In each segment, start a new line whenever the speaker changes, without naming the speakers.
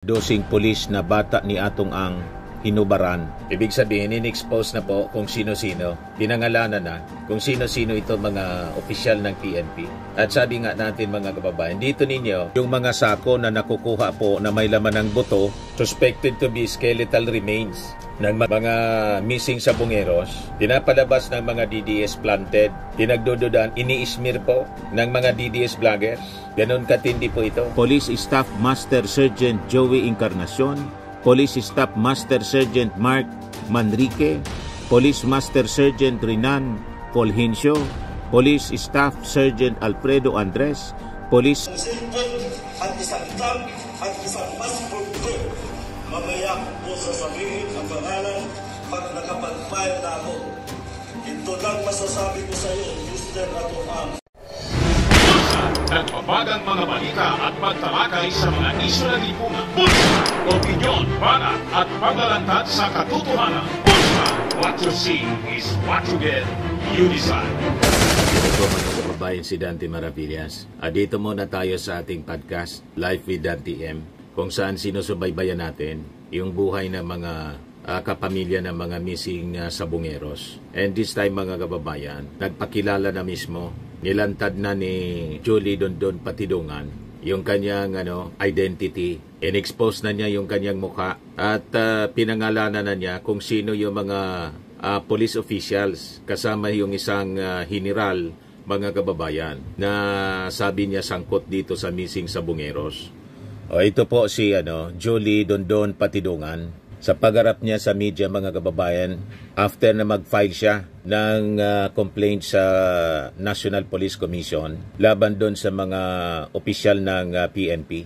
Dosing pulis na bata ni atong ang hinubaran. Ibig sabihin, in-expose na po kung sino-sino. Pinangalanan na kung sino-sino ito mga opisyal ng PNP. At sabi nga natin mga kababayan, dito ninyo, yung mga sako na nakukuha po na may laman ng buto, suspected to be skeletal remains ng mga missing sabongeros, pinapalabas ng mga DDS planted, pinagdududaan, ini-smear po ng mga DDS vloggers. Ganon katindi po ito. Police Staff Master Sergeant Joey Encarnacion, Police Staff Master Sergeant Mark Manrique, Police Master Sergeant Renan Polhincio, Police Staff Sergeant Alfredo Andres, Police
at isang tag at isang passport ko. Mamaya po sasabihin ang pangalan pag nakapag-file na ako. Ito lang masasabi ko sa iyo, Mr. Atoang.
Nagpapagang mga balita at pagtalakay sa mga isyu na lipungan. Pulsa! Opinyon, banat at paglalantad sa katotohanan. Pulsa! What you see is what you get. You decide.
Ito po mga kababayan, si Dante Maravillas. Dito muna tayo sa ating podcast, Live with Dante M, kung saan sinusubaybayan natin yung buhay ng mga kapamilya ng mga missing sabongeros. And this time mga kababayan, nagpakilala na mismo, nilantad na ni Julie Dondon Patidongan yung kanyang identity, in-expose na niya yung kanyang mukha at pinangalanan na niya kung sino yung mga police officials kasama yung isang general mga kababayan na sabi niya sangkot dito sa missing sabongeros. Ito po si Julie Dondon Patidongan sa pagharap niya sa media mga kababayan after na mag-file siya ng complaint sa National Police Commission laban doon sa mga opisyal ng PNP.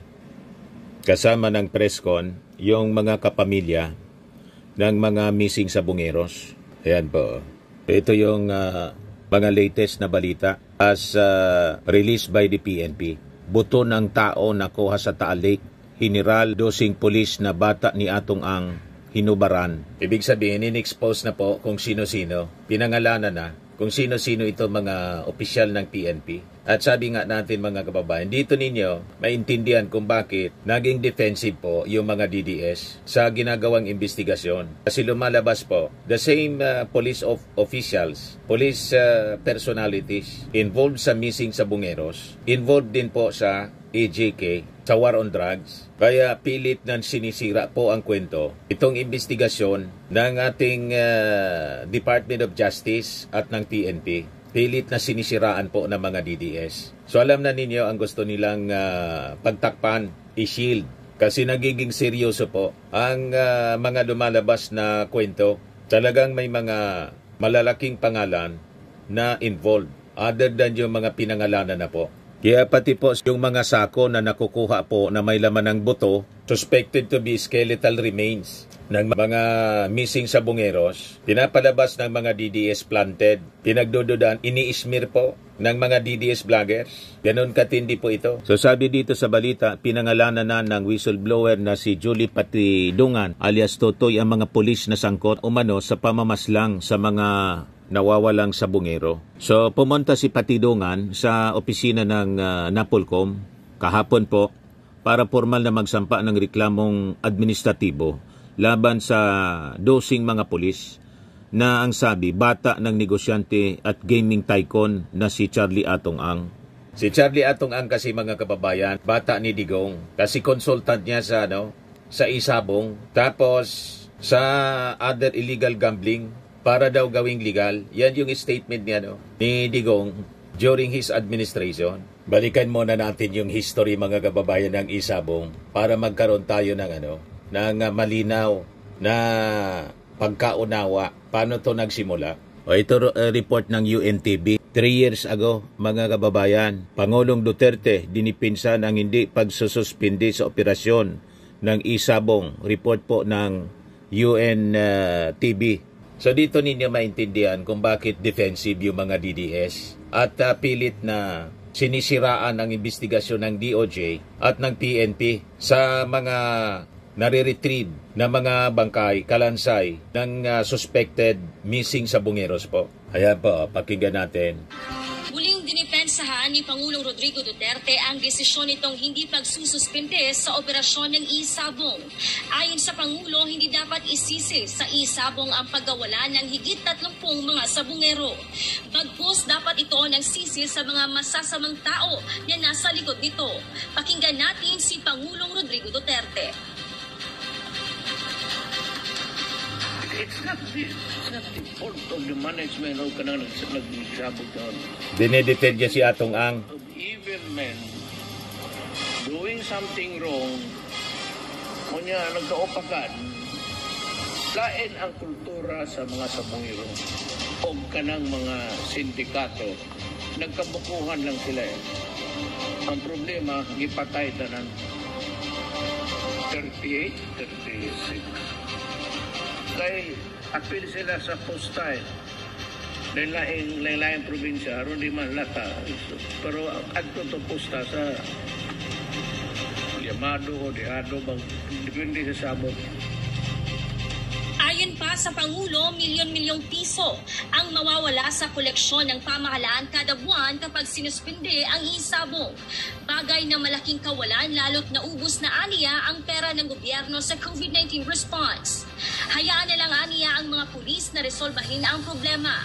Kasama ng presscon yung mga kapamilya ng mga missing sabongeros. Ayan po. Ito yung mga latest na balita as released by the PNP. Buto ng tao nakuha sa Taal Lake. General dosing pulis na bata ni atong ang hinubaran. Ibig sabihin, in-expose na po kung sino-sino. Pinangalanan na kung sino-sino ito mga opisyal ng PNP. At sabi nga natin mga kababayan, dito ninyo maintindihan kung bakit naging defensive po yung mga DDS sa ginagawang investigasyon. Kasi lumalabas po, the same police officials, police personalities involved sa missing sabongeros, involved din po sa AJK, sa war on drugs. Kaya pilit na sinisira po ang kwento itong investigasyon ng ating Department of Justice at ng PNP. Pilit na sinisiraan po ng mga DDS. So alam na ninyo ang gusto nilang pagtakpan, i-shield. Kasi nagiging seryoso po ang mga lumalabas na kwento. Talagang may mga malalaking pangalan na involved other than yung mga pinangalanan na po. Kaya pati po yung mga sako na nakukuha po na may laman ng buto, suspected to be skeletal remains ng mga missing sabongeros, pinapalabas ng mga DDS planted, pinagdududaan, ini-smear po ng mga DDS vloggers. Ganon katindi po ito. So sabi dito sa balita, pinangalanan na ng whistleblower na si Julie Patidongan alias Totoy ang mga pulis na sangkot umano sa pamamaslang sa mga nawawalang sabongero. So pumunta si Patidongan sa opisina ng Napolcom kahapon po para formal na magsampa ng reklamong administratibo laban sa dosing mga pulis na ang sabi bata ng negosyante at gaming tycoon na si Charlie Atong Ang. Si Charlie Atong Ang kasi mga kababayan, bata ni Digong kasi consultant niya sa Isabong tapos sa other illegal gambling para daw gawing legal. Yan yung statement niya ni Digong during his administration. Balikan muna natin yung history mga kababayan ng Isabong para magkaroon tayo ng malinaw na pagkaunawa paano to nagsimula. Ito report ng UNTV 3 years ago mga kababayan, Pangulong Duterte dinipinsan ang hindi pagsususpindi sa operasyon ng Isabong. Report po ng UNTV. So dito ninyo maintindihan kung bakit defensive yung mga DDS at pilit na sinisiraan ang investigasyon ng DOJ at ng PNP sa mga nare-retrieve na mga bangkay, kalansay ng suspected missing sabongeros po. Ayan po, pakinggan natin.
Muling dinipensa Inumpisahan ni Pangulong Rodrigo Duterte ang desisyon nitong hindi pagsususpende sa operasyon ng isabong. Ayon sa Pangulo, hindi dapat isisi sa isabong ang paggawala ng higit 30 mga sabungero. Bagkus dapat ito nagsisi sa mga masasamang tao na nasa likod nito. Pakinggan natin si Pangulong Rodrigo Duterte.
It's not the fault of the management o kanang nagsabog doon.
Dinedetect niya si Atong Ang.
Of evil men doing something wrong, kunya nagkaupakan, lain ang kultura sa mga sabongero o kanang mga sindikato. Nagkabukuhan lang sila eh. Ang problema, gipatay tanan 38, 36. Kaya apil sila sa postay. Lain-lain probinsya, aron di man lata. Pero adto to posta sa Yamado o Diado, depende sa sabot.
Ayon pa sa Pangulo, milyon-milyong piso ang mawawala sa koleksyon ng pamahalaan kada buwan kapag sinuspinde ang isabong. Bagay na malaking kawalan lalo't naubos na aniya ang pera ng gobyerno sa COVID-19 response. Hayaan na lang aniya ang mga pulis na resolbahin ang problema.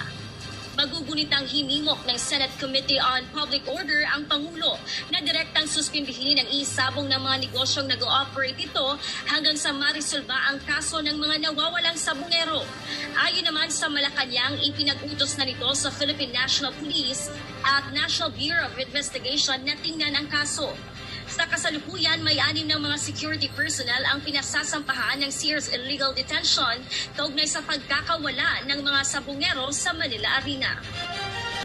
Magugunitang hinimok ng Senate Committee on Public Order ang Pangulo na direktang suspindihin ang isabong ng mga negosyong nag-ooperate ito hanggang sa marisolba ang kaso ng mga nawawalang sabungero. Ayon naman sa Malacanang, ipinag-utos na nito sa Philippine National Police at National Bureau of Investigation na tingnan ang kaso. Sa kasalukuyan, may 6 ng mga security personnel ang pinasasampahan ng Sears illegal detention kaugnay sa pagkakawala ng mga sabungero sa Manila Arena.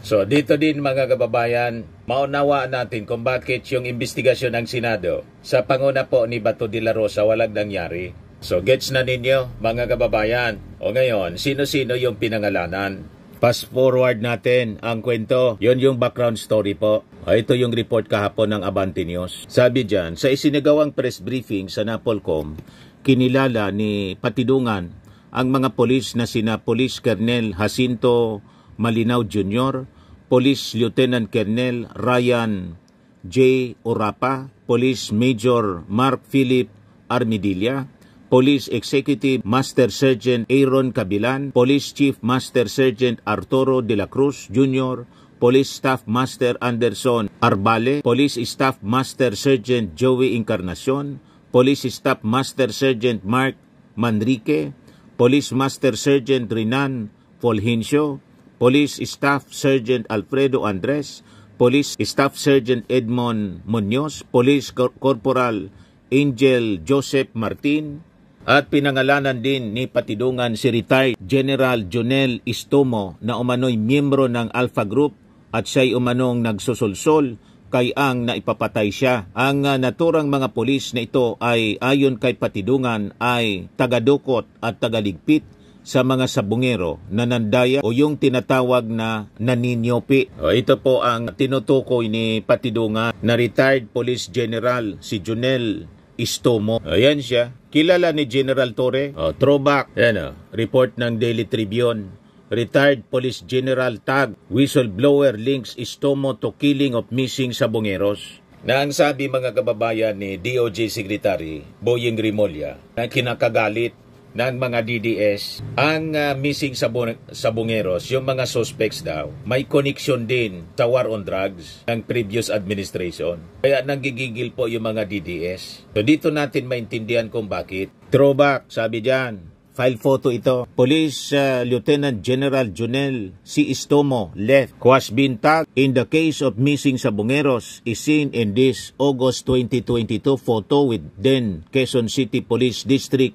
So dito din mga kababayan, maunawaan natin kung bakit yung investigasyon ng Senado sa panguna po ni Bato de la Rosa walang nangyari. So gets na ninyo mga kababayan. O ngayon, sino-sino yung pinangalanan? Fast forward natin ang kwento. Yon yung background story po. Ito yung report kahapon ng Abante News. Sabi dyan, sa isinagawang press briefing sa Napolcom, kinilala ni Patidungan ang mga polis na sina Police Colonel Jacinto Malinaw Jr., Police Lieutenant Colonel Ryan J. Orapa, Police Major Mark Philip Armidilla, Police Executive Master Sergeant Aaron Cabilan, Police Chief Master Sergeant Arturo de la Cruz Jr., Police Staff Master Anderson Arbale, Police Staff Master Sergeant Joey Encarnacion, Police Staff Master Sergeant Mark Manrique, Police Master Sergeant Rinan Fulgencio, Police Staff Sergeant Alfredo Andres, Police Staff Sergeant Edmond Munoz, Police Corporal Angel Joseph Martin, at pinangalanan din ni Patidungan si retired General Jonel Istomo na umano'y miyembro ng Alpha Group at siya'y umanong nagsusulsol kay Ang na ipapatay siya. Ang naturang mga polis na ito ay ayon kay Patidungan ay tagadukot at tagaligpit sa mga sabungero na nandaya o yung tinatawag na naninyopi. Ito po ang tinutukoy ni Patidungan na retired Police General si Jonel Istomo. Ayan siya. Kilala ni General Torre. Throwback. Ayan, report ng Daily Tribune. Retired Police General tag whistleblower links Istomo to killing of missing sabongeros. Na ang sabi mga kababayan ni DOJ Secretary Boying Rimulya na kinakagalit ng mga DDS ang missing sabongeros, yung mga suspects daw, may connection din sa war on drugs ng previous administration. Kaya nanggigigil po yung mga DDS. So dito natin maintindihan kung bakit. Throwback, sabi dyan, file photo ito. Police Lieutenant General Jonel C. Istomo left who has been tagged in the case of missing sabongeros is seen in this August 2022 photo with then Quezon City Police District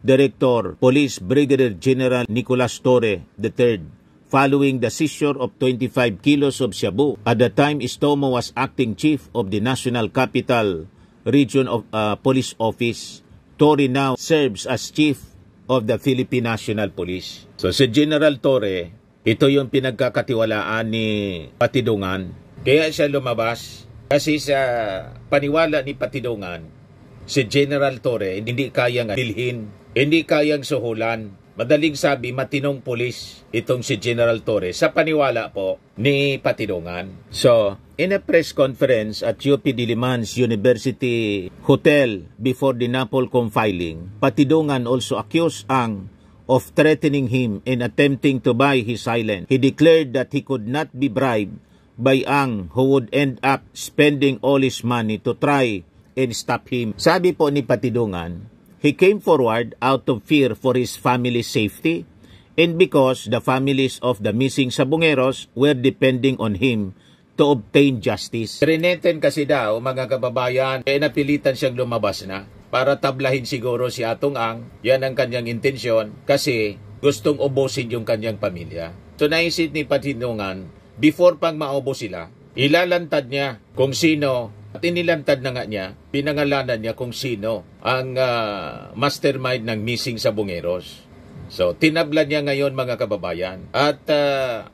Director Police Brigadier General Nicolas Torre III following the seizure of 25 kilos of shabu. At the time, Istomo was acting chief of the National Capital Region of Police Office. Torre now serves as chief of the Philippine National Police. So si General Torre, ito yung pinagkakatiwalaan ni Patidungan. Kaya siya lumabas kasi sa paniwala ni Patidungan, si General Torre hindi kayang bilhin, hindi kayang suhulan. Madaling sabi, matinong pulis itong si General Torre sa paniwala po ni Patidungan. So, In a press conference at UP Diliman's University Hotel before the NAPOLCOM filing, Patidongan also accused Ang of threatening him and attempting to buy his silence. He declared that he could not be bribed by Ang, who would end up spending all his money to try and stop him. Sabi po ni Patidongan, he came forward out of fear for his family's safety and because the families of the missing Sabongeros were depending on him to obtain justice. Trineten kasi daw, mga kababayan, napilitan siyang lumabas na para tablahin siguro si Atong Ang. Yan ang kanyang intensyon kasi gustong ubusin yung kanyang pamilya. So naisip ni Patidongan, before pang maubos sila, ilalantad niya kung sino at inilantad na nga niya, pinangalanan niya kung sino ang mastermind ng missing Sabongeros. So, tinabla niya ngayon mga kababayan. At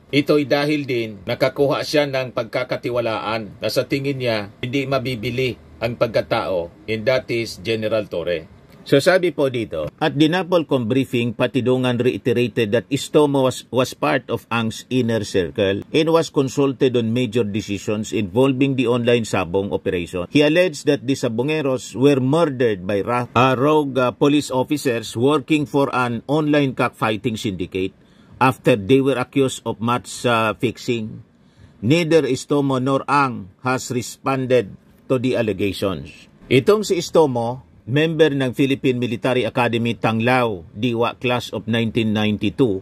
ito'y dahil din nakakuha siya ng pagkakatiwalaan na sa tingin niya hindi mabibili ang pagkatao, and that is General Torre. So sabi po dito, at the NAPOLCOM briefing, Patidongan reiterated that Istomo was part of Ang's inner circle and was consulted on major decisions involving the online sabong operation. He alleged that the Sabongeros were murdered by rogue police officers working for an online cockfighting syndicate after they were accused of match fixing. Neither Istomo nor Ang has responded to the allegations. Itong si Istomo, member ng Philippine Military Academy Tanglao, Diwa Class of 1992,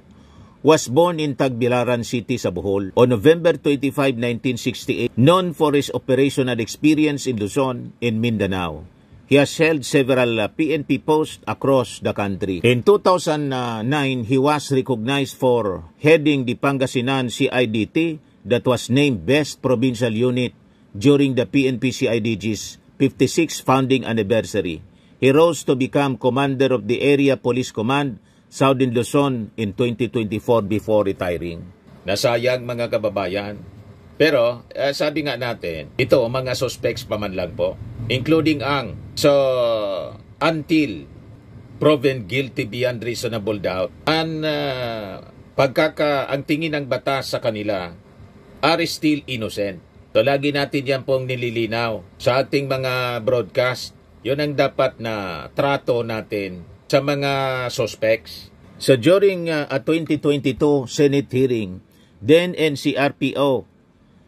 was born in Tagbilaran City sa Bohol on November 25, 1968, known for his operational experience in Luzon and Mindanao. He has held several PNP posts across the country. In 2009, he was recognized for heading the Pangasinan CIDT that was named Best Provincial Unit during the PNP CIDG's 56th founding anniversary. He rose to become commander of the Area Police Command, Southern Luzon in 2024 before retiring. Nasayang mga kababayan. Pero sabi nga natin, ito mga suspects pa man lang po, including Ang. So, until proven guilty beyond reasonable doubt, ang tingin ng batas sa kanila are still innocent. So, lagi natin yan pong nililinaw sa ating mga broadcast. Yun ang dapat na trato natin sa mga suspects. So during a 2022 Senate hearing, then NCRPO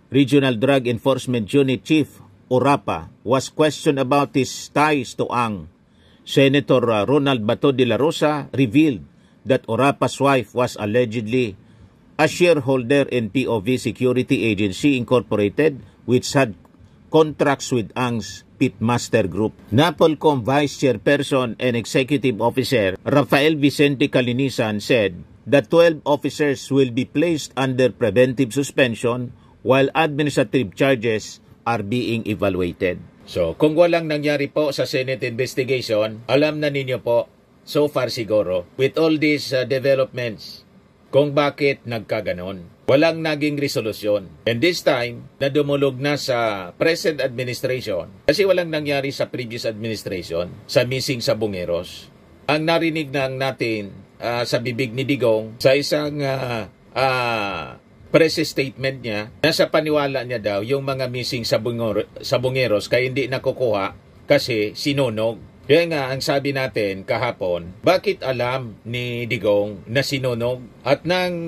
Regional Drug Enforcement Unit Chief Orapa was questioned about his ties to Ang. Senator Ronald Bato de la Rosa revealed that Orapa's wife was allegedly a shareholder in POV Security Agency Incorporated, which had contracts with Ang's Pitmaster Group. NAPOLCOM Vice Chairperson and Executive Officer Rafael Vicente Calinisan said that 12 officers will be placed under preventive suspension while administrative charges are being evaluated. So, kung walang nangyari po sa Senate investigation, alam na ninyo po, so far siguro, with all these developments, kung bakit nagkaganon. Walang naging resolusyon. And this time, nadumulog na sa present administration kasi walang nangyari sa previous administration sa missing Sabongeros. Ang narinig na natin sa bibig ni Digong sa isang press statement niya, nasa paniwala niya daw yung mga missing Sabongeros kaya hindi nakukuha kasi sinunog. Kaya nga, ang sabi natin kahapon, bakit alam ni Digong na sinunog? At nang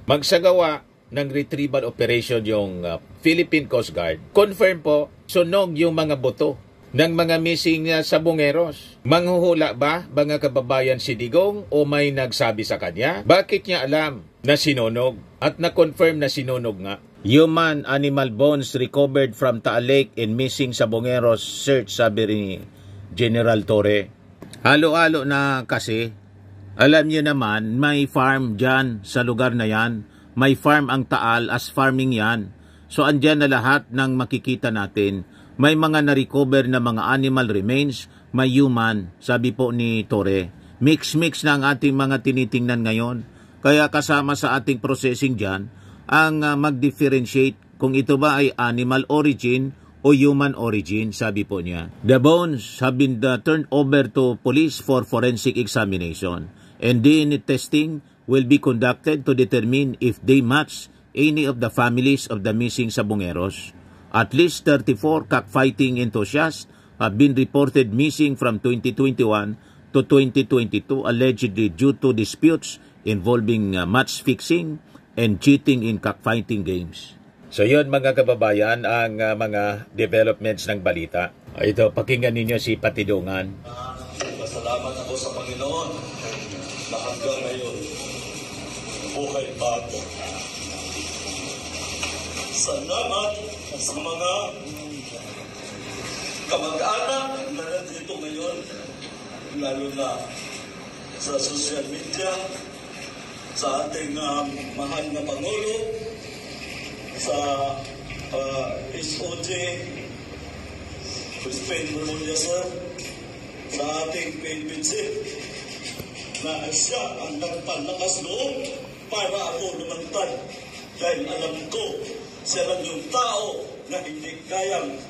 magsagawa ng retrieval operation yung Philippine Coast Guard, confirm po, sunog yung mga buto ng mga missing Sabongeros. Manghuhula ba, mga kababayan, si Digong o may nagsabi sa kanya? Bakit niya alam na sinunog? At na-confirm na sinunog nga. Human animal bones recovered from Taal Lake in missing Sabongeros search, sabi ni General Torre. Halo-halo na kasi. Alam niyo naman, may farm dyan sa lugar na yan. May farm ang Taal, as farming yan. So andyan na lahat ng makikita natin. May mga na-recover na mga animal remains, may human, sabi po ni Torre. Mix-mix na ang ating mga tinitingnan ngayon. Kaya kasama sa ating processing dyan, ang mag-differentiate kung ito ba ay animal origin o human origin, sabi po niya. The bones have been turned over to police for forensic examination, and DNA testing will be conducted to determine if they match any of the families of the missing Sabongeros. At least 34 cockfighting enthusiasts have been reported missing from 2021 to 2022, allegedly due to disputes involving match fixing and cheating in cockfighting games. So yun mga kababayan, ang mga developments ng balita. Ito, pakinggan ninyo si Patidungan.
Pasalamat ako sa Panginoon na hanggang ngayon, buhay pa ako. Salamat sa mga kamag-anak na nandito ngayon, lalo na sa social media, sa ating mahal na Pangulo, sa SOJ, Crispin Bermulia, sir, sa ating PNPC, na siya ang nagpalakas loob para ako lumantad. Dahil alam ko, siya lang yung tao na hindi kayang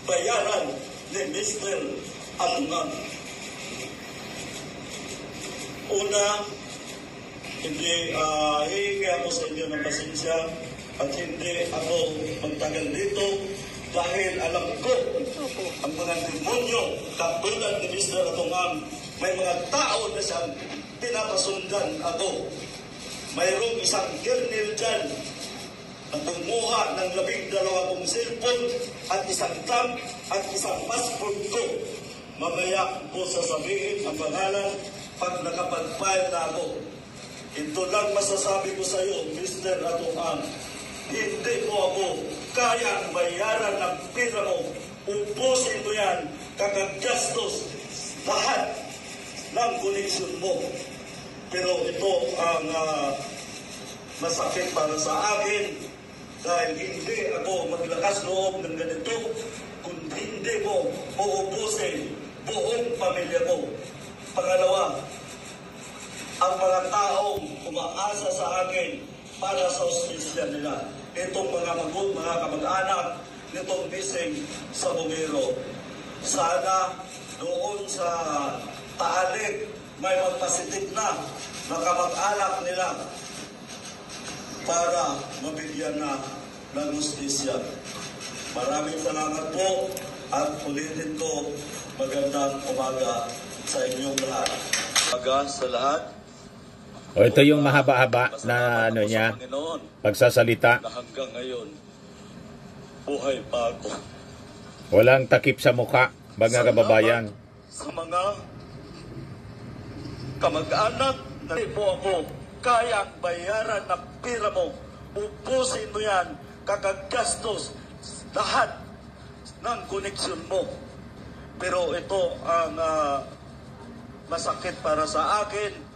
bayaran ni Mr. Atungan. Una, hindi hihingi ako sa inyo ng pasensya at hindi ako magtagal dito dahil alam ko ang mga demonyo katulad ni Mr. Atungan, may mga tao na siyang pinapasundan ako. Mayroong isang kernel dyan na kumuha ng 12 kong cellphone at isang tab at isang passport ko. Mamaya po sasabihin ang pangalan pag nakapag-file na ako. Ito lang masasabi ko sa iyo, Mr. Atungan. Hindi mo ako kayang bayaran ng pera mo. Ubusin mo yan, kakagastos lahat ng koneksyon mo. Pero ito ang masakit para sa akin dahil hindi ako maglakas loob ng ganito kung hindi mo uubusin buong pamilya ko. Pangalawa, ang mga taong umaasa sa akin para sa hospisya nila. Itong mga kamag-anak nitong missing sa Bungero. Sana doon sa Taalik may magpasitik na kamag-anak nila para mabigyan na ng hospisya. Maraming salamat po at ulitin ko magandang umaga sa inyong lahat. Umaga sa lahat.
O ito yung mahaba-haba na ano niya, pagsasalita.
Na hanggang ngayon, buhay pa ako.
Walang takip sa mukha, mga kababayan.
Sa mga kamag-anak na po ako, kayang bayaran ng pera mo. Ubusin mo yan, kakagastos lahat ng koneksyon mo. Pero ito ang masakit para sa akin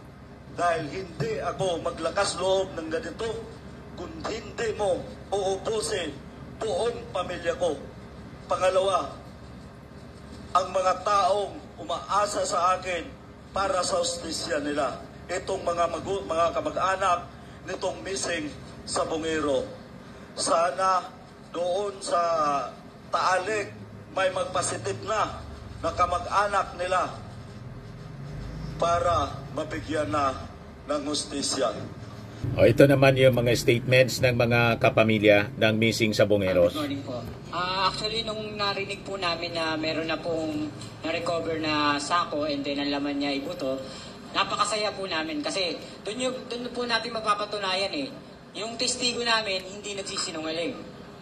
dahil hindi ako maglakas loob ng ganito kung hindi mo uubusin buong pamilya ko. Pangalawa, ang mga taong umaasa sa akin para sa hospisya nila. Itong mga kamag-anak nitong missing sa Bungero. Sana doon sa Taalik may magpasitip na kamag-anak nila para mabigyan na ng hostisya.
O ito naman yung mga statements ng mga kapamilya ng missing sa Bungeros.
Good morning po. Actually, nung narinig po namin na meron na pong na-recover na sako and then ang laman niya ibuto, napakasaya po namin kasi doon po natin mapapatunayan yung testigo namin hindi nagsisinungaling.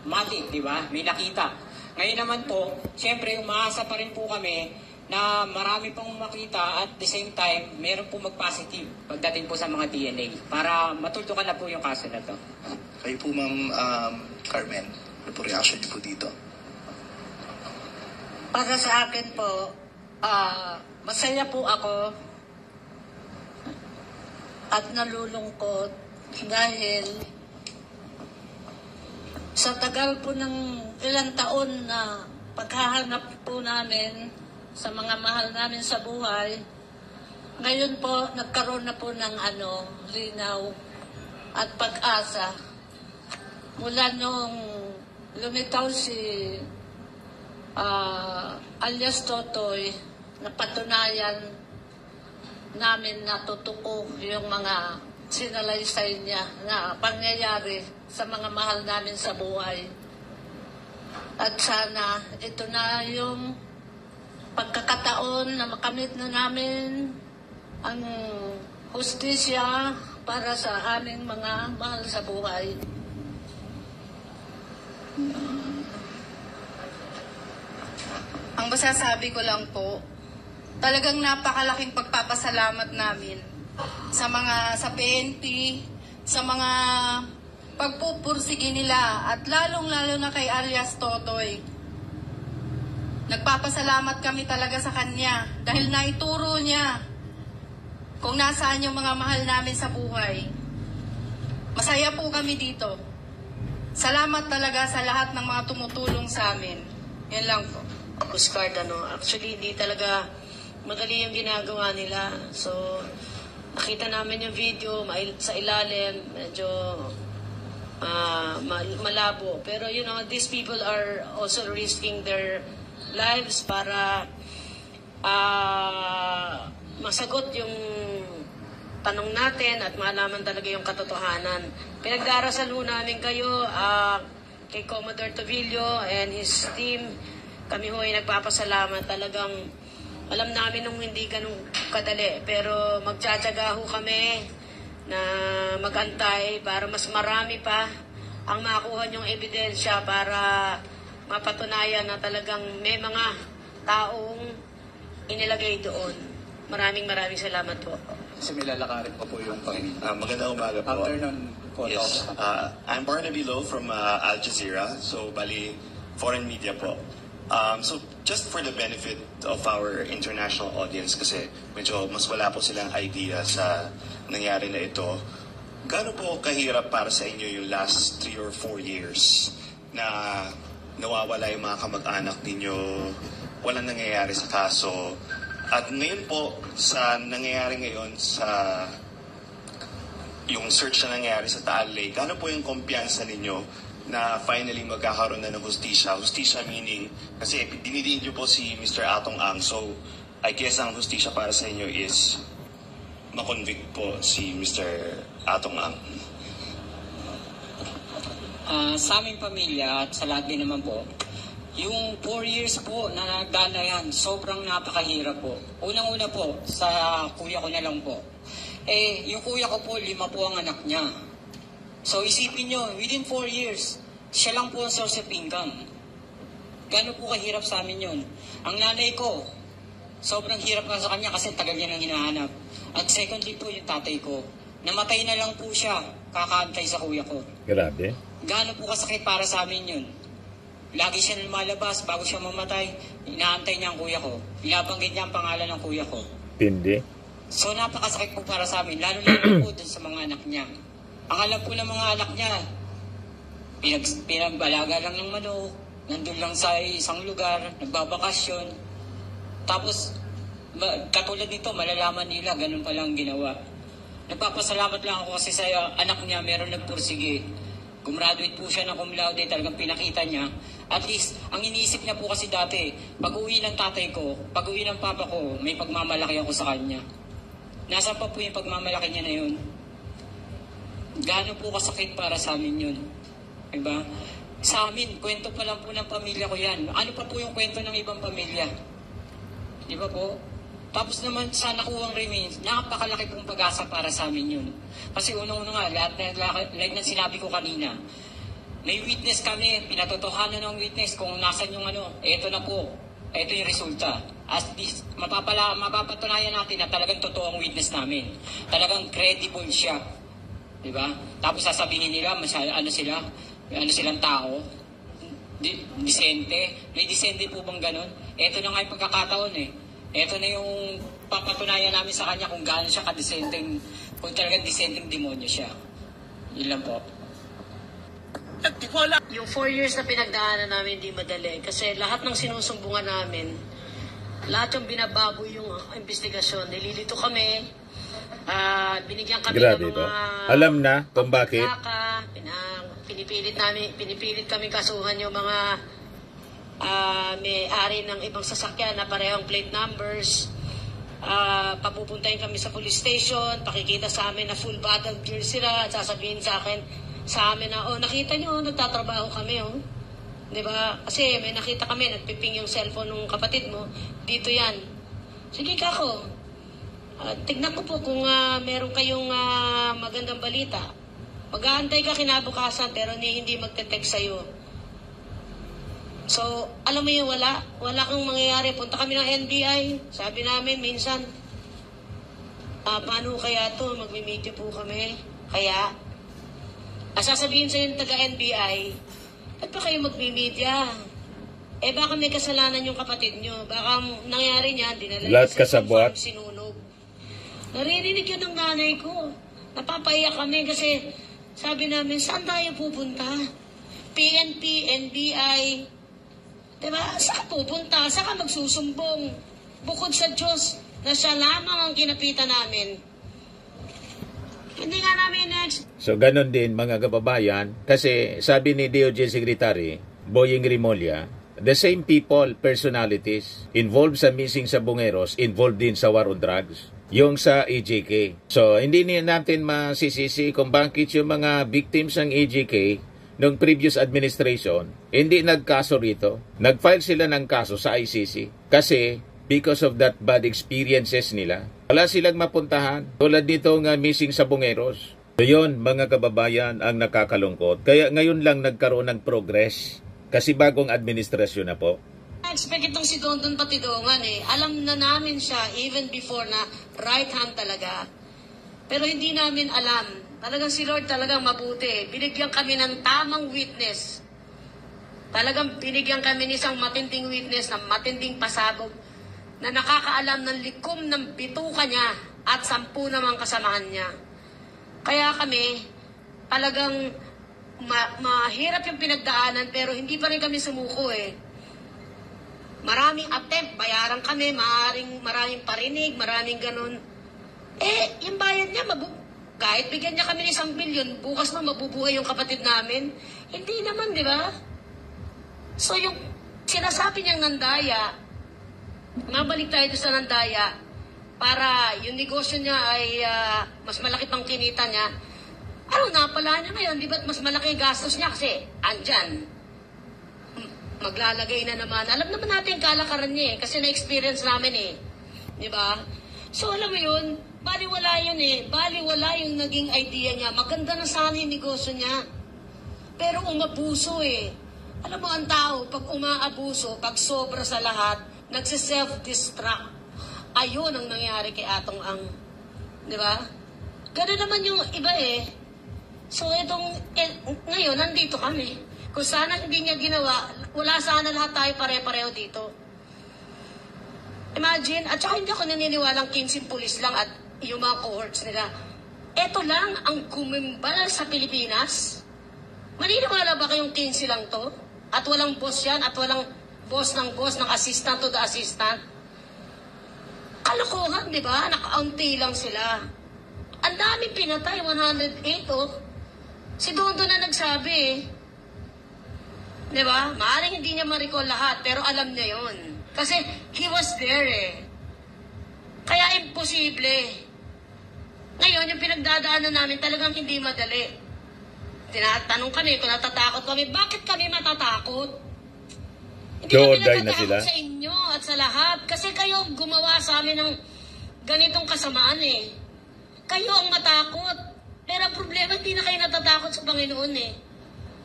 Matik, di ba? May nakita. Ngayon naman po, syempre umaasa pa rin po kami na marami pong makita at the same time, meron po mag-positive pagdating po sa mga DNA para matultukan na po yung kaso na to.
Kayo po, Ma'am Carmen, ano po reaction niyo po dito?
Para sa akin po, masaya po ako at nalulungkot dahil sa tagal po ng ilang taon na paghahanap po namin sa mga mahal namin sa buhay, ngayon po nagkaroon na po ng linaw at pag-asa. Mula nung lumitaw si alias Totoy, napatunayan namin na totoo yung mga sinalaysay niya na pangyayari sa mga mahal namin sa buhay. At sana ito na yung pagkakataon na makamit na namin ang hustisya para sa aming mga mahal sa buhay.
Ang masasabi ko lang po, talagang napakalaking pagpapasalamat namin sa PNP, sa mga pagpupursige nila at lalong-lalo na kay alias Totoy. Nagpapasalamat kami talaga sa kanya dahil naituro niya kung nasaan yung mga mahal namin sa buhay. Masaya po kami dito. Salamat talaga sa lahat ng mga tumutulong sa amin. Yan lang po.
Coast Guard, actually hindi talaga madali yung ginagawa nila. So, nakita namin yung video sa ilalim, medyo malabo. Pero these people are also risking their lives para masagot yung tanong natin at malaman talaga yung katotohanan. Pinagdarasal ho namin kayo kay Commodore Tovillo and his team. Kami ho ay nagpapasalamat. Talagang alam namin nung hindi ganun kadali. Pero magtsatsaga ho kami na magantay para mas marami pa ang makuha niyong ebidensya para mapatunayan na talagang may mga taong inilagay doon. Maraming salamat po.
Kasi may lalakarin pa po yung
magandang umaga po.
After ng photo.
Yes. I'm Barnaby Lowe from Al Jazeera. So, bali, foreign media po. So, just for the benefit of our international audience, kasi medyo mas wala po silang idea sa nangyari na ito, gaano po kahirap para sa inyo yung last 3 or 4 years na nawawala yung mga kamag-anak ninyo, walang nangyayari sa kaso, at ngayon po, sa nangyayari ngayon sa yung search na nangyayari sa Taal Lake, gaano po yung kumpiyansa ninyo na finally magkakaroon na ng hustisya? Hustisya meaning, kasi dinidiin niyo po si Mr. Atong Ang, so I guess ang hustisya para sa inyo is makonvict po si Mr. Atong Ang.
Sa aming pamilya at sa lahat din naman po, yung 4 years po na nagdala yan, sobrang napakahirap po. Unang-una po, sa kuya ko na lang po. Yung kuya ko po, 5 po ang anak niya. So isipin nyo, within 4 years, siya lang po ang source of income. Gano'n po kahirap sa amin yun. Ang nanay ko, sobrang hirap nga sa kanya kasi tagal niya nang hinahanap. At secondly po yung tatay ko, namatay na lang po siya, kakaantay sa kuya ko.
Grabe.
Gano'n po kasakit para sa amin yun. Lagi siya lumalabas bago siya mamatay, inaantay niya ang kuya ko. Binabanggit niya ang pangalan ng kuya ko.
Tindi.
So napakasakit po para sa amin, lalo-lalo po dun sa mga anak niya. Ang alam po ng mga anak niya, pinagbalaga lang ng manok, nandun lang sa isang lugar, nagbabakasyon. Tapos, katulad nito, malalaman nila, ganun palang ginawa. Nagpapasalamat lang ako kasi sa anak niya, meron nagpursige. Gumraduate po siya ng cum laude, talagang pinakita niya. At least, ang iniisip niya po kasi dati, pag-uwi ng tatay ko, pag-uwi ng papa ko, may pagmamalaki ako sa kanya. Nasaan pa po yung pagmamalaki niya na yun? Gaano po kasakit para sa amin yun? Diba? Sa amin, kwento pa lang po ng pamilya ko yan. Ano pa po yung kwento ng ibang pamilya? Diba po? Tapos naman sa nakuhang remains, napakalaki pong pag-asa para sa amin yun. Kasi unang-una nga, lahat like na sinabi ko kanina, may witness kami, pinatotohanan ng witness kung nasan yung eto na po, eto yung resulta. As this, mapapatunayan natin na talagang totoo ang witness namin. Talagang credible siya. Diba? Tapos sasabihin nila, silang tao, disente. May disente po bang ganon? Eto na nga yung pagkakataon eh. Eto na yung papatunayan namin sa kanya kung gaano siya kadisenteng, kung talagang disenteng demonyo siya. Yun lang po. Yung 4 years na pinagdaanan namin hindi madali kasi lahat ng sinusumbungan namin, lahat yung binababoy yung investigasyon. Nililito kami, binigyan kami ng mga...
Alam na kung bakit.
Pinipilit kami kasuhan yung mga may-ari ng ibang sasakyan na parehong plate numbers. Papupuntahin kami sa police station, pakikita sa amin na full battle gear sila at sasabihin sa amin na, nakita nyo, nagtatrabaho kami,
Di ba? Kasi may nakita kami, nagpiping yung cellphone ng kapatid mo, dito yan. Sige kako, tignan ko po kung meron kayong magandang balita. Mag-aantay ka kinabukasan pero hindi magte-text sa'yo. So, alam mo yun, wala kang mangyayari. Punta kami ng NBI, sabi namin minsan, paano kaya to? Magme-media po kami. Kaya, sasabihin sa'yo yung taga-NBI, ba't pa kayo magme-media? Baka may kasalanan yung kapatid nyo. Baka nangyari niya, dinala
lahat kasabwat,
sinunog. Naririnig yun ng nanay ko. Napapaiyak kami kasi sabi namin, saan tayo pupunta? PNP, NBI. Diba? Saan pupunta? Saan ka magsusumbong? Bukod sa Diyos na siya lamang ang kinapitan namin. Hindi nga namin next.
So, ganon din mga kababayan. Kasi sabi ni DOJ Secretary Boying Rimulya, the same people, personalities, involved sa missing sa Bungeros, involved din sa war on drugs. Yung sa EJK. So, hindi natin masisisi kung bakit yung mga victims ng EJK noong previous administration, hindi nagkaso rito. Nag-file sila ng kaso sa ICC. Kasi, because of that bad experiences nila, wala silang mapuntahan. Tulad nito nga missing sa Bungeros. So yun, mga kababayan, ang nakakalungkot. Kaya ngayon lang nagkaroon ng progress. Kasi bagong administrasyon na po.
Expect itong si Dondon Patidongan Alam na namin siya even before na right hand talaga. Pero hindi namin alam. Talagang si Lord talagang mabuti. Binigyan kami ng tamang witness. Talagang binigyan kami ng isang matinding witness na matinding pasabog na nakakaalam ng likom ng bituka niya at 10 namang kasamahan niya. Kaya kami, talagang mahirap yung pinagdaanan pero hindi pa rin kami sumuko Maraming attempt, bayaran kami, maraming parinig, maraming ganun. Yung bayad niya, kahit bigyan niya kami ng 1 bilyon, bukas na mabubuhay yung kapatid namin. Hindi naman, di ba? So yung sinasabi niyang nandaya, mabalik tayo sa nandaya para yung negosyo niya ay mas malaki pang kinita niya. Napala niya ngayon, di ba't mas malaki gastos niya kasi andyan. Maglalagay na naman. Alam naman natin yung kalakaran niya kasi na-experience namin Di ba? So alam mo yun, baliwala yun Baliwala yung naging idea niya. Maganda na sana yung negosyo niya. Pero umabuso Alam mo ang tao, pag umaabuso, pag sobra sa lahat, nagse-self-destruct. Ayun ang nangyari kay Atong Ang. Di ba? Gano'n naman yung iba So ngayon, nandito kami. Kung sana hindi niya ginawa, wala sana lahat tayo pare-pareho dito. Imagine, at saka hindi ako naniniwalang 15 pulis lang at yung mga cohorts nila. Ito lang ang gumimbal sa Pilipinas? Maniniwala ba kayong 15 lang to? At walang boss yan? At walang boss, ng assistant to the assistant? Kalokohan, di ba? Nakaunti lang sila. Ang daming pinatay, 108 Si Dondo na nagsabi Di ba? Maaaring hindi niya ma-recall lahat, pero alam niya yon. Kasi he was there Kaya imposible. Ngayon, yung pinagdadaanan namin talagang hindi madali. Tinatanong kami, kung natatakot kami, bakit kami matatakot? Hindi kami natatakot sa inyo at sa lahat. Kasi kayo gumawa sa amin ng ganitong kasamaan Kayo ang matakot. Pero ang problema, hindi na kayo natatakot sa Panginoon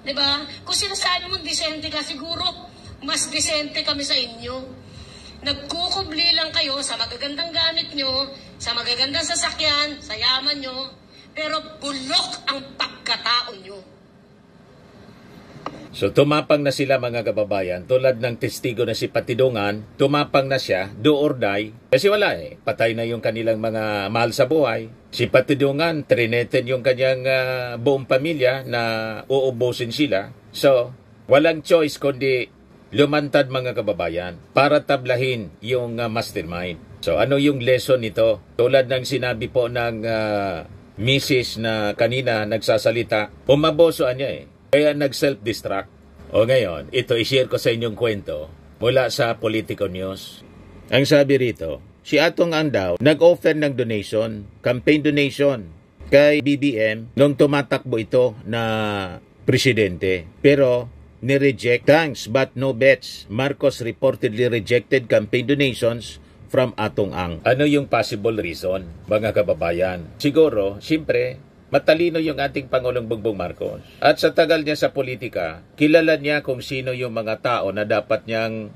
Diba? Kung sinasabi mong disente ka, siguro mas disente kami sa inyo. Nagkukubli lang kayo sa magagandang gamit nyo, sa magagandang sasakyan, sa yaman nyo, pero bulok ang pagkatao nyo.
So tumapang na sila mga kababayan, tulad ng testigo na si Patidongan, tumapang na siya, do or die, kasi wala patay na yung kanilang mga mahal sa buhay. Si Patidongan, trineten yung kanyang buong pamilya na uubusin sila. So, walang choice kundi lumantad mga kababayan para tablahin yung mastermind. So ano yung lesson nito? Tulad ng sinabi po ng Mrs. na kanina nagsasalita, umabosoan niya kaya nag-self-destruct. O ngayon, ito i-share ko sa inyong kwento mula sa Politico News. Ang sabi rito, si Atong Ang daw nag-offer ng donation, campaign donation kay BBM nung tumatakbo ito na presidente. Pero ni-reject thanks but no bets. Marcos reportedly rejected campaign donations from Atong Ang. Ano yung possible reason, mga kababayan? Siguro, siyempre, matalino yung ating Pangulong Bongbong Marcos. At sa tagal niya sa politika, kilala niya kung sino yung mga tao na dapat niyang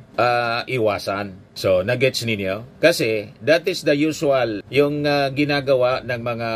iwasan. So, nagets ninyo? Kasi, that is the usual yung ginagawa ng mga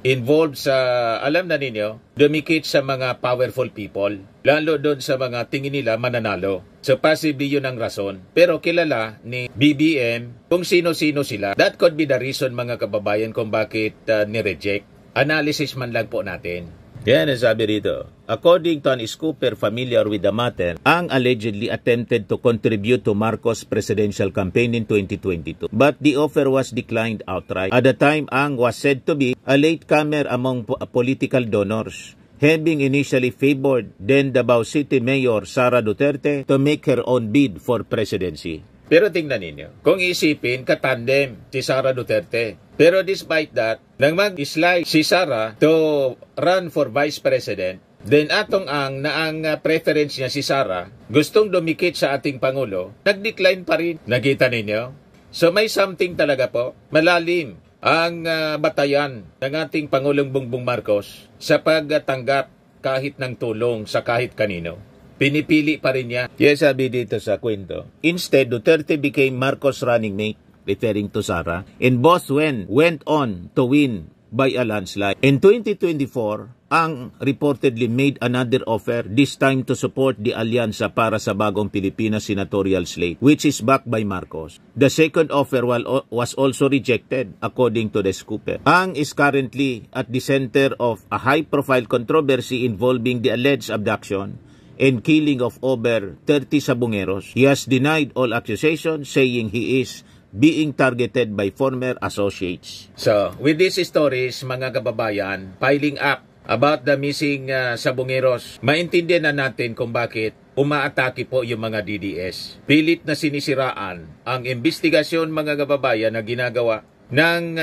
involved sa, alam na ninyo, dumikit sa mga powerful people. Lalo doon sa mga tingin nila mananalo. So, possibly yun ang rason. Pero kilala ni BBM kung sino-sino sila. That could be the reason, mga kababayan, kung bakit ni-reject. Analysis man lang po natin. Yan ang sabi rito. According to an scooper familiar with the matter, Ang allegedly attempted to contribute to Marcos' presidential campaign in 2022. But the offer was declined outright. At the time, Ang was said to be a latecomer among political donors, having initially favored then Davao City Mayor Sara Duterte to make her own bid for presidency. Pero tingnan ninyo, kung isipin, katandem si Sara Duterte. Pero despite that, nang mag-slide si Sara to run for Vice President, then Atong Ang na ang preference niya si Sara, gustong dumikit sa ating Pangulo, nag-decline pa rin. Nakita ninyo? So may something talaga po, malalim ang batayan ng ating Pangulong Bongbong Marcos sa pagtanggap kahit ng tulong sa kahit kanino. Pinipili pa rin niya. Yes, sabi dito sa kwento. Instead, Duterte became Marcos' running mate, referring to Sara, and both went on to win by a landslide. In 2024, Ang reportedly made another offer, this time to support the alyansa para sa bagong Pilipinas senatorial slate, which is backed by Marcos. The second offer was also rejected, according to the scooper. Ang is currently at the center of a high-profile controversy involving the alleged abduction and killing of over 30 Sabongeros. He has denied all accusations, saying he is being targeted by former associates. So, with these stories, mga kababayan, piling up about the missing Sabongeros, maintindihan na natin kung bakit umaatake po yung mga DDS. Pilit na sinisiraan ang investigasyon, mga kababayan, na ginagawa ng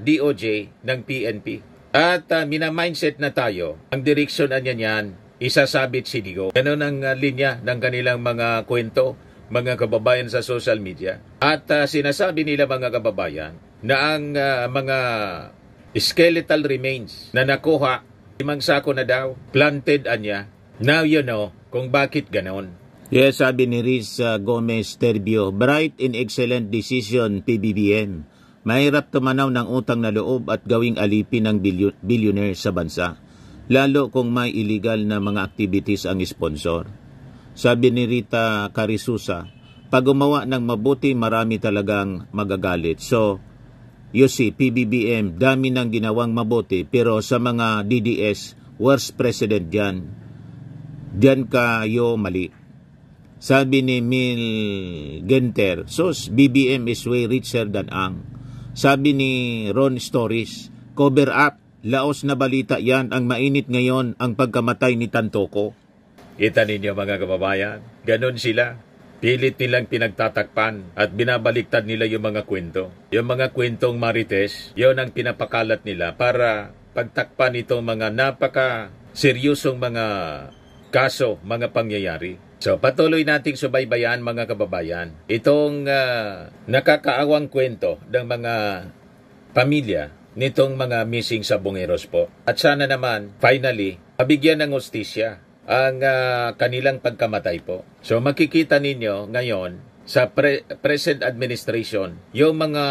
DOJ, ng PNP. At minamindset na tayo, ang direksyon na niyan, isasabit si Digo. Ganun ang linya ng kanilang mga kwento, mga kababayan sa social media. At sinasabi nila, mga kababayan, na ang mga skeletal remains na nakuha, 5 sako na daw, planted anya. Now you know kung bakit ganon. Yes, sabi ni Riz Gomez Terbio, bright and excellent decision, PBBM. Mahirap tumanaw ng utang na loob at gawing alipin ng billionaire sa bansa, lalo kung may illegal na mga activities ang sponsor. Sabi ni Rita Carisusa, pag gumawa ng mabuti, marami talagang magagalit. So, you see, PBBM, dami ng ginawang mabuti, pero sa mga DDS, worst president yan. Diyan kayo mali. Sabi ni Mil Genter, sus, BBM is way richer than Ang. Sabi ni Ron Stories, cover up, laos na balita yan, ang mainit ngayon ang pagkamatay ni Tantoko. Kita ninyo, mga kababayan, ganon sila. Pilit nilang pinagtatakpan at binabaliktad nila yung mga kwento. Yung mga kwentong marites, yun ang pinapakalat nila para pagtakpan itong mga napaka-seryosong mga kaso, mga pangyayari. So, patuloy nating subaybayan, mga kababayan, itong nakakaawang kwento ng mga pamilya nitong mga missing Sabongeros po. At sana naman, finally, mabigyan ng hustisya ang kanilang pagkamatay po. So makikita ninyo ngayon sa present administration, yung mga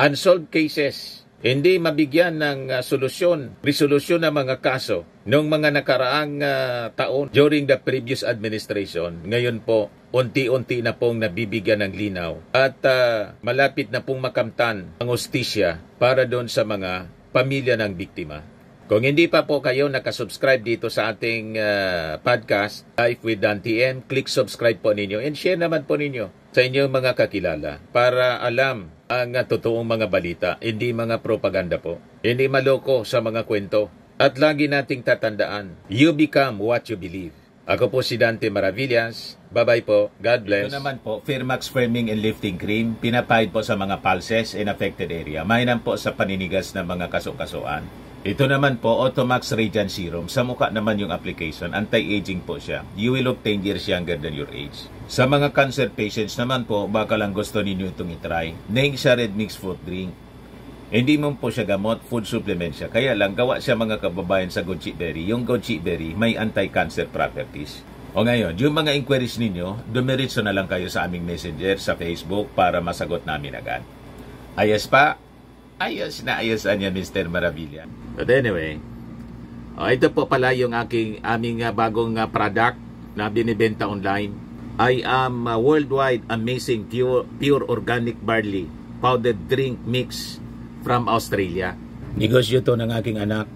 unsolved cases, hindi mabigyan ng resolution ng mga kaso noong mga nakaraang taon during the previous administration. Ngayon po, unti-unti na pong nabibigyan ng linaw at malapit na pong makamtan ang hustisya para doon sa mga pamilya ng biktima. Kung hindi pa po kayo nakasubscribe dito sa ating podcast, Life with Dan TM, click subscribe po ninyo and share naman po ninyo sa inyong mga kakilala para alam ang totoong mga balita, hindi mga propaganda po. Hindi maloko sa mga kwento. At lagi nating tatandaan, you become what you believe. Ako po si Dante Maravillas. Bye-bye po. God bless. Ito naman po, Firmax Firming and Lifting Cream. Pinapahid po sa mga pulses in affected area. Mainam po sa paninigas ng mga kaso-kasuan. Ito naman po, Automax Radiant Serum. Sa mukha naman yung application. Anti-aging po siya. You will look 10 years younger than your age. Sa mga cancer patients naman po, baka lang gusto ninyo itong itry. Neng siya red mixed fruit drink. Hindi mo po siya gamot, food supplement siya. Kaya lang, gawa siya mga kababayan sa goji berry. Yung goji berry may anti-cancer properties. O ngayon, yung mga inquiries ninyo, dumiritso na lang kayo sa aming messenger sa Facebook para masagot namin agad. Ayos pa? Ayos na ayosan niya, Mr. Maravilla. But anyway, ito po pala yung aming bagong product na binibenta online. I am worldwide amazing pure organic barley powdered drink mix from Australia. Negosyo to ng aking anak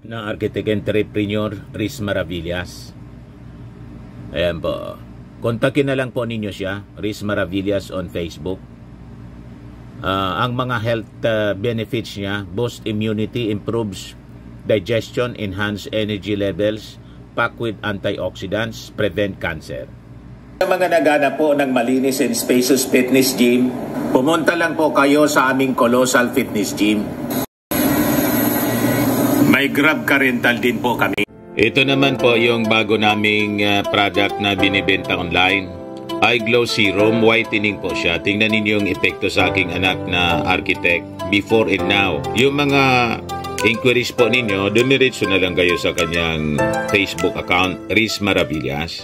na architect entrepreneur Riz Maravillas. Ayan po. Kontakin na lang po ninyo siya, Riz Maravillas on Facebook. Ang mga health benefits niya, boost immunity, improves digestion, enhance energy levels, packed with antioxidants, prevent cancer. Sa mga naghanap po ng malinis and spacious fitness gym, pumunta lang po kayo sa aming Colossal Fitness Gym. May Grab car rental din po kami. Ito naman po yung bago naming product na binibenta online. Eye Glow Serum, whitening po siya. Tingnan ninyo yung epekto sa aking anak na architect before and now. Yung mga inquiries po ninyo, dumiretso na lang kayo sa kanyang Facebook account, Riz Maravillas.